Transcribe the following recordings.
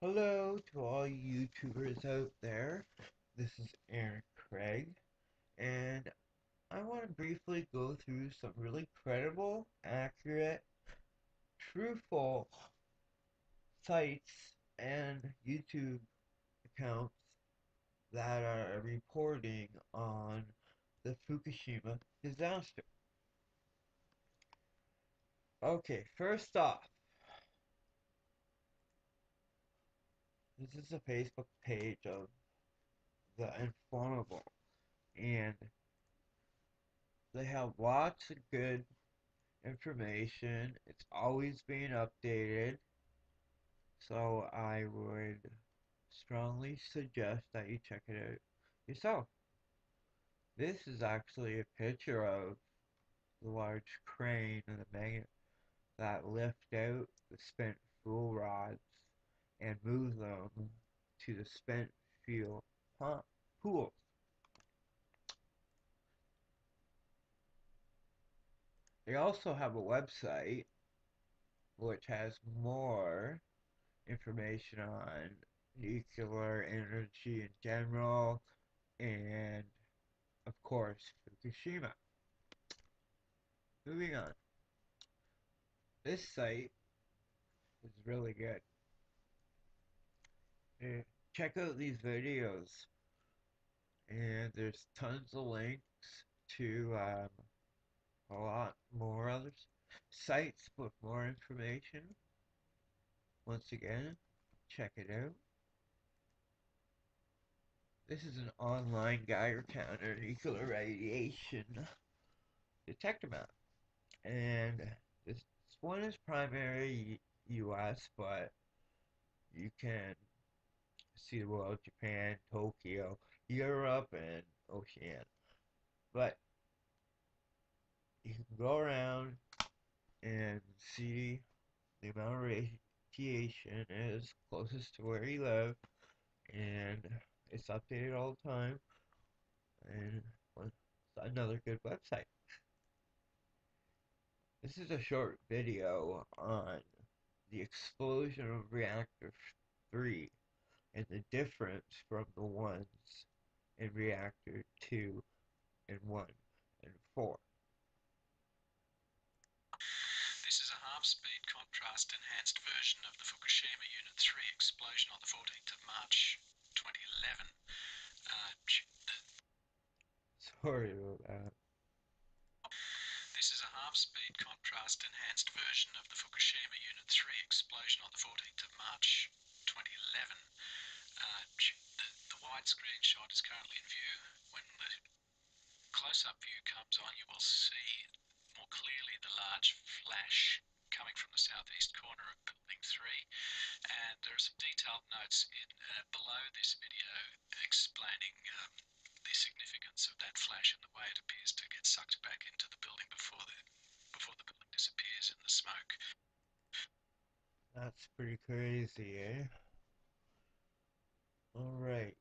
Hello to all YouTubers out there. This is Aaron Craig, and I want to briefly go through some really credible, accurate, truthful sites and YouTube accounts that are reporting on the Fukushima disaster. Okay, first off, this is a Facebook page of the Informable, and they have lots of good information. It's always being updated, so I would strongly suggest that you check it out yourself. This is actually a picture of the large crane and the magnet that lift out the spent fuel rods and move them to the spent fuel pools. They also have a website which has more information on nuclear energy in general, and of course, Fukushima. Moving on. This site is really good. Uh, Check out these videos, and there's tons of links to a lot more other sites with more information. Once again, check it out. This is an online Geiger counter nuclear radiation detector map, and this one is primary U.S., but you can see the world: Japan, Tokyo, Europe, and Oceania. But you can go around and see the amount of radiation is closest to where you live, and it's updated all the time. And well, it's another good website. This is a short video on the explosion of Reactor 3 and the difference from the ones in Reactor 2 and 1 and 4. This is a half-speed contrast enhanced version of the Fukushima Unit 3 explosion on the 14th of March 2011. Sorry about that. This is a half-speed contrast enhanced version of the Fukushima Unit 3 explosion on the 14th of March 2011. The widescreen shot is currently in view. When the close-up view comes on, you will see more clearly the large flash coming from the southeast corner of Building 3. And there are some detailed notes below this video explaining the significance of that flash and the way it appears to get sucked back into the building before the building disappears in the smoke. That's pretty crazy, eh? Alright.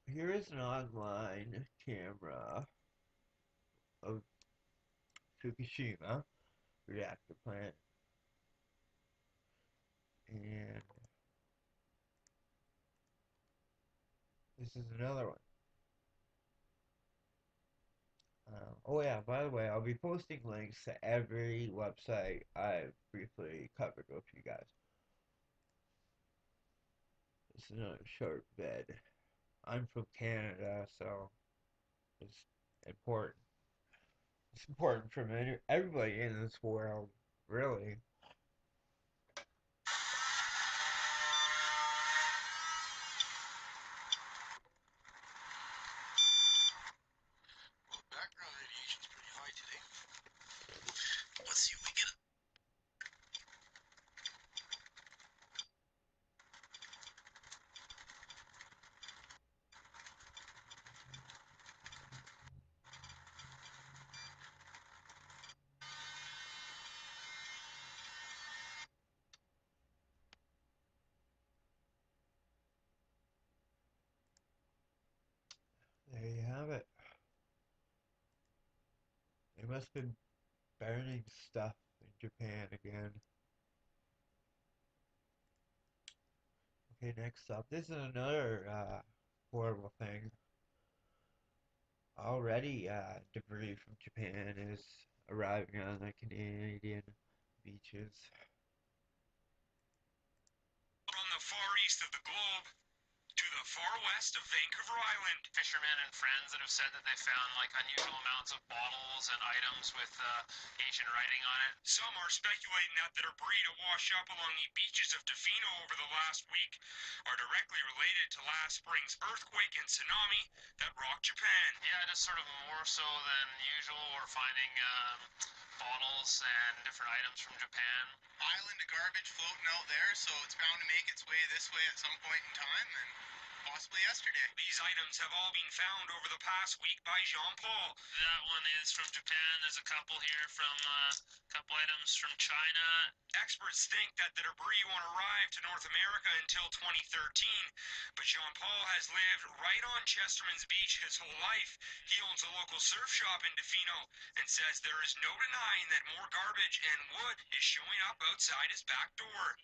Here is an online camera of Fukushima reactor plant. And this is another one. Oh yeah, by the way, I'll be posting links to every website I've briefly covered with you guys. This is another short bed. I'm from Canada, so it's important. It's important for everybody in this world, really. Well, background radiation is pretty high today. Let's see if we get it. There you have it. They must have been burning stuff in Japan again. Okay, next up. This is another horrible thing. Already, debris from Japan is arriving on the Canadian beaches. From the far east of the globe to the far west of Vancouver Island. Fishermen and friends that have said that they found like unusual amounts of bottles and items with Asian writing on it. Some are speculating that the debris to wash up along the beaches of Tofino over the last week are directly related to last spring's earthquake and tsunami that rocked Japan. Yeah, just sort of more so than usual. We're finding bottles and different items from Japan. Island of garbage floating out there, so it's bound to make its way this way at some point in time, and possibly yesterday. These items have all been found over the past week by Jean-Paul. That one is from Japan. There's a couple here from a couple items from China. Experts think that the debris won't arrive to North America until 2013, but Jean-Paul has lived right on Chesterman's Beach his whole life. He owns a local surf shop in Tofino and says there is no denying that more garbage and wood is showing up outside his back door.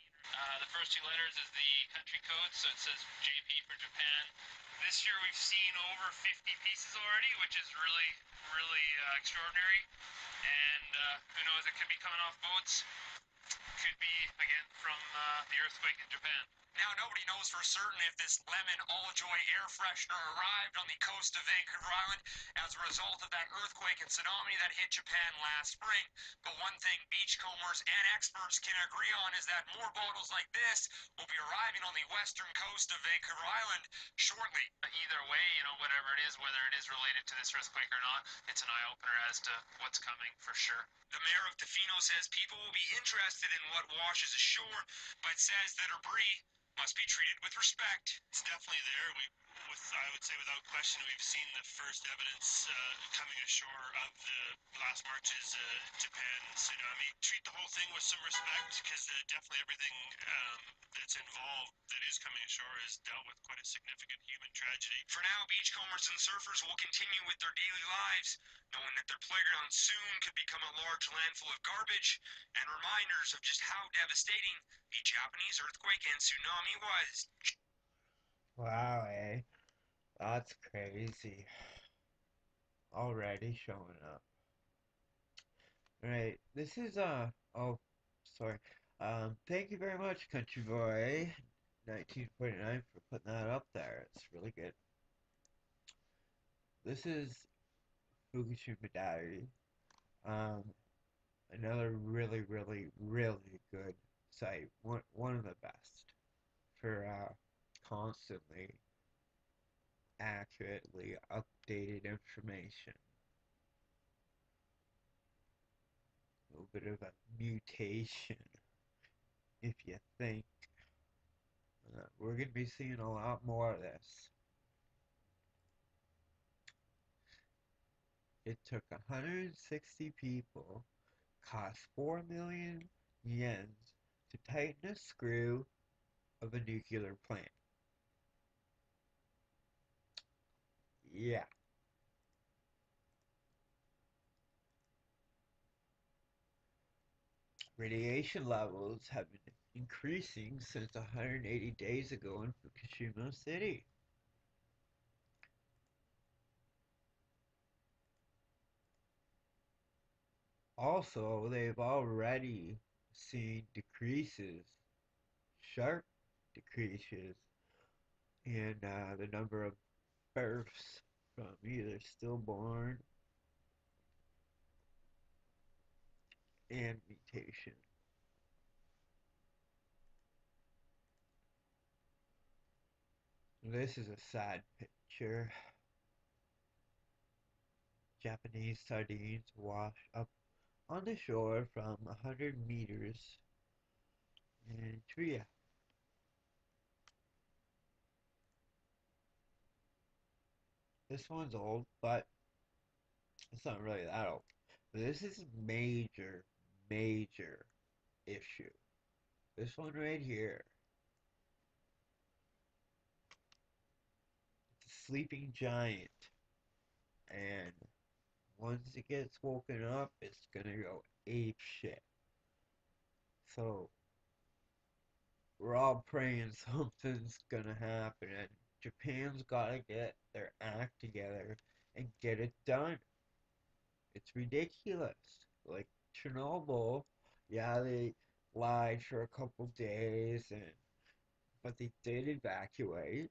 The first two letters is the country code, so it says JP for Japan. This year we've seen over 50 pieces already, which is really extraordinary. And who knows, it could be coming off boats. Could be, again, from the earthquake in Japan. Now, nobody knows for certain if this lemon all-joy air freshener arrived on the coast of Vancouver Island as a result of that earthquake and tsunami that hit Japan last spring. But one thing beachcombers and experts can agree on is that more bottles like this will be arriving on the western coast of Vancouver Island shortly. Either way, whatever it is, whether it is related to this earthquake or not, it's an eye-opener as to what's coming for sure. The mayor of Tofino says people will be interested in what washes ashore, but says the debris must be treated with respect. It's definitely there. I would say without question, we've seen the first evidence coming ashore of the last March's Japan tsunami. Treat the whole thing with some respect, because definitely everything that's involved that is coming ashore is dealt with quite a significant human tragedy. For now, beachcombers and surfers will continue with their daily lives, knowing that their playground soon could become a large landfill of garbage, and reminders of just how devastating the Japanese earthquake and tsunami was. Wow, eh? That's crazy. Already showing up. Right. This is oh sorry. Thank you very much, Country Boy 1949 for putting that up there. It's really good. This is Fukushima Diary. Um another really good site. One of the best for constantly accurately updated information. A little bit of a mutation, if you think. We're going to be seeing a lot more of this. It took 160 people, cost 4 million yens to tighten a screw of a nuclear plant. Yeah. Radiation levels have been increasing since 180 days ago in Fukushima City. Also, they've already seen decreases, sharp decreases, in the number of births from either stillborn and mutation. This is a sad picture. Japanese sardines wash up on the shore from 100 meters in Korea. This one's old, but it's not really that old. This is major issue. This one right here. It's a sleeping giant. And once it gets woken up, it's gonna go ape shit. So we're all praying something's gonna happen, and Japan's gotta get their act together and get it done. It's ridiculous. Like Chernobyl, yeah, they lied for a couple days, and but they did evacuate,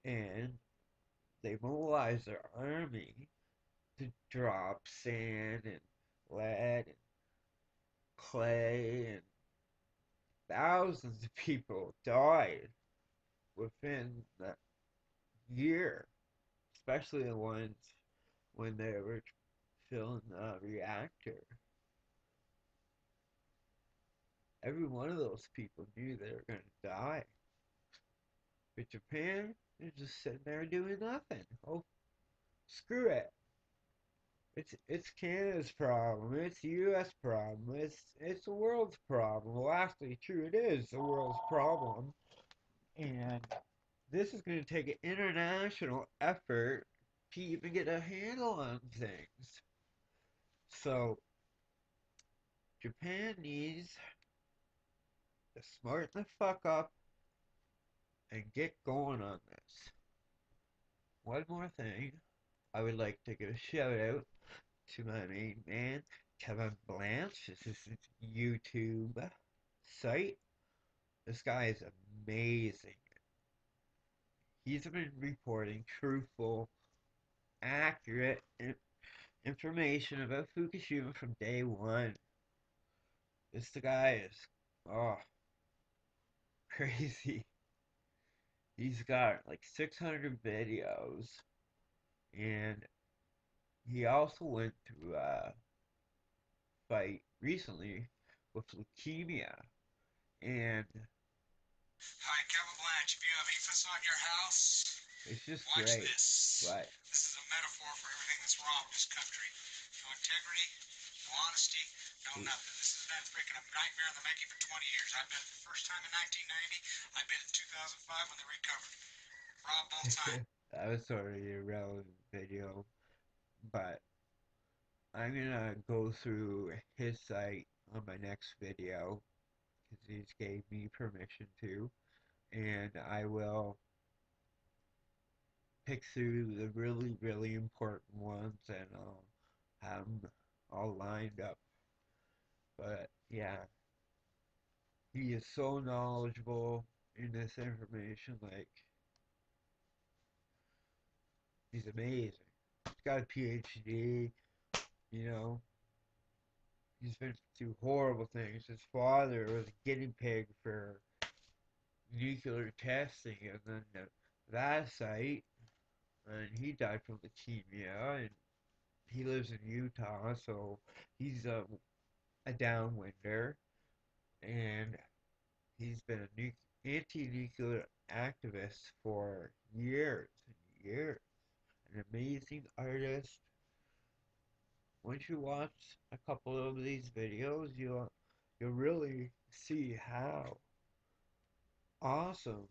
and they mobilized their army to drop sand and lead and clay, and thousands of people died within that year, especially the ones when they were filling the reactor. Every one of those people knew they were going to die. But Japan is just sitting there doing nothing. Oh, screw it. It's Canada's problem. It's the U.S. problem. It's the world's problem. Well, actually, true, it is the world's problem. And this is going to take an international effort to even get a handle on things. So Japan needs to smarten the fuck up and get going on this. One more thing, I would like to give a shout out to my main man, Kevin Blanche. This is his YouTube site. This guy is amazing. He's been reporting truthful, accurate information about Fukushima from day one. The guy is, oh, crazy. He's got like 600 videos, and he also went through a fight recently with leukemia, and Hi, Kevin Blanche. If you have ethos on your house, it's just watch great. this. But This is a metaphor for everything that's wrong with this country. No integrity, no honesty, no he, nothing. This has been freaking a nightmare in the making for 20 years. I've been the first time in 1990. I've been in 2005 when they recovered. Rob both times. that was sort of an irrelevant video, but I'm gonna go through his site on my next video because he's gave me permission to, and I will pick through the really, really important ones, and I'll have them all lined up. But yeah, he is so knowledgeable in this information. Like, he's amazing. He's got a PhD, you know. He's been through horrible things. His father was a guinea pig for nuclear testing, and then that site, and he died from leukemia, and he lives in Utah, so he's a downwinder, and he's been a anti-nuclear activist for years and years. An amazing artist. Once you watch a couple of these videos, you'll really see how awesome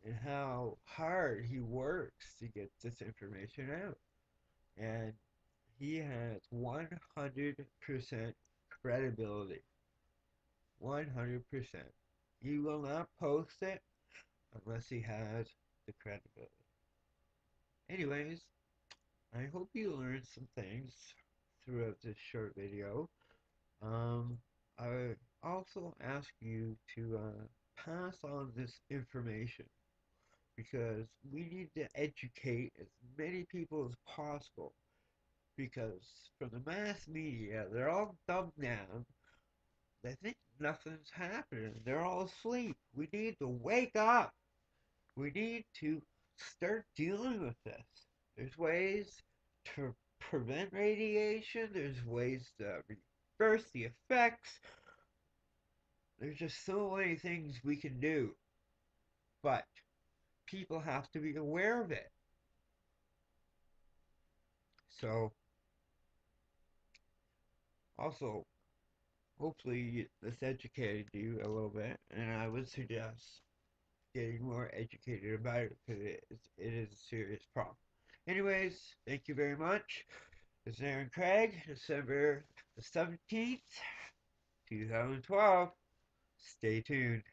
and how hard he works to get this information out. And he has 100% credibility. 100%. He will not post it unless he has the credibility. Anyways, I hope you learned some things throughout this short video. I also ask you to pass on this information because we need to educate as many people as possible. Because from the mass media, they're all dumbed down. They think nothing's happening. They're all asleep. We need to wake up. We need to start dealing with this. There's ways to prevent radiation, there's ways to reverse the effects. There's just so many things we can do, but people have to be aware of it. So, also, hopefully, this educated you a little bit, and I would suggest getting more educated about it because it is a serious problem. Anyways, thank you very much. This is Aaron Craig, December the 17th, 2012. Stay tuned.